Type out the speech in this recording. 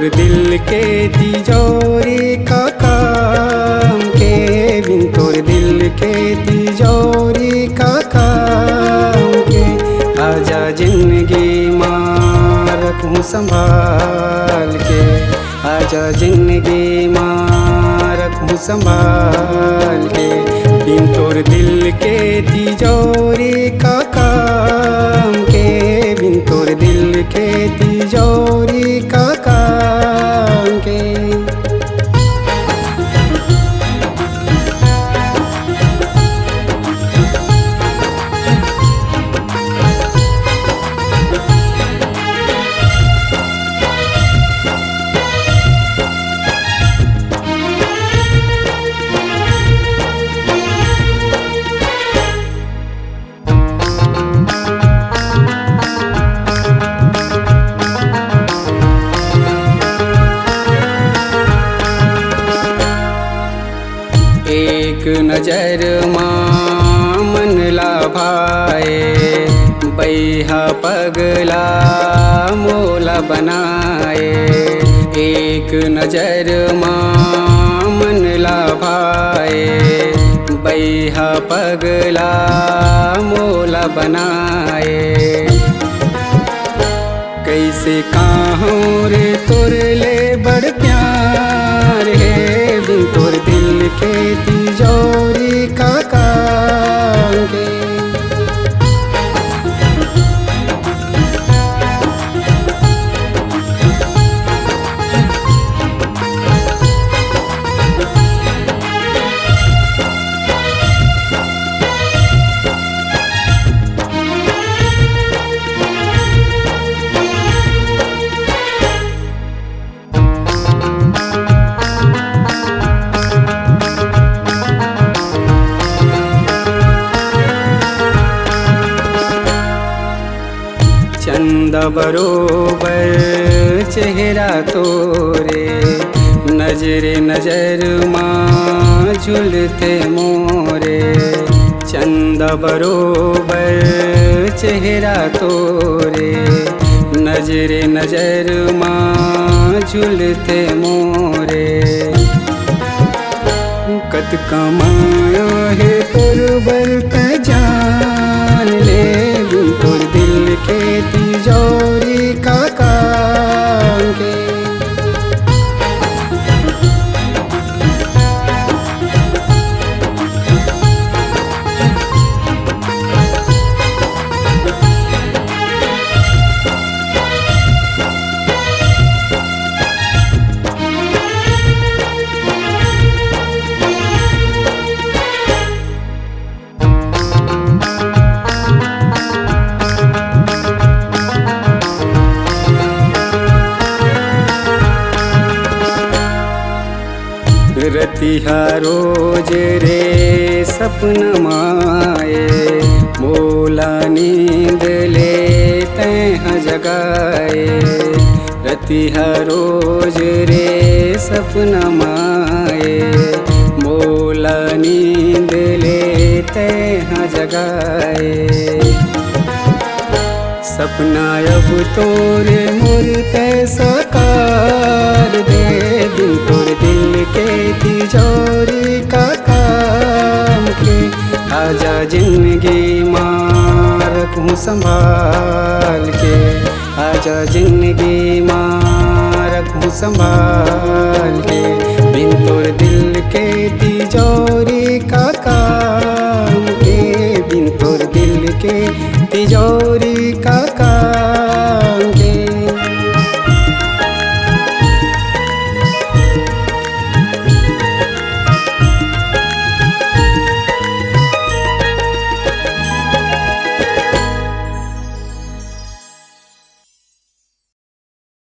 दिल के तिजोरी का काम के, बिन तोर दिल के तिजोरी का काम के। आजा जिंदगी मां रखूं संभाल के, आजा जिंदगी मां रखूं संभाल के। बिन तोर दिल के तिजोरी का काम के, बिन तोर दिल के तिजोरी का काम के। एक नजर मां मन ला भाए, बैहा पगला मोला बनाए। एक नजर मां मन ला भाए, बैहा पगला मोला बनाए। कैसे काहूँ रे तोर ले बड़ प्यार है, बिन तोर दिल के तिजोरी का काम के। चंदा बरोबर चेहरा तोरे, नजरे नजर मां झुलते मोरे। चंदा बरोबर चेहरा तोरे, नजरे नजर मां झुलते मोरे। कत कमाया है तोर बरत जान ले, बिन तोर दिल के तिजोरी का काम के। रतिहा रोज रे सपन माए, मोला नींद ले तैहा जगाए। रतिहा रोज रे सपन माए, मोला नींद ले तैहा जगाए। सपना अब तोरे मूर्ते साकार दे, बिन तोर दिल के तिजोरी का काम के। आजा जिंदगी मां रखूं संभाल के, आजा जिंदगी मां रखूं संभाल के। बिन तोर दिल के तिजोरी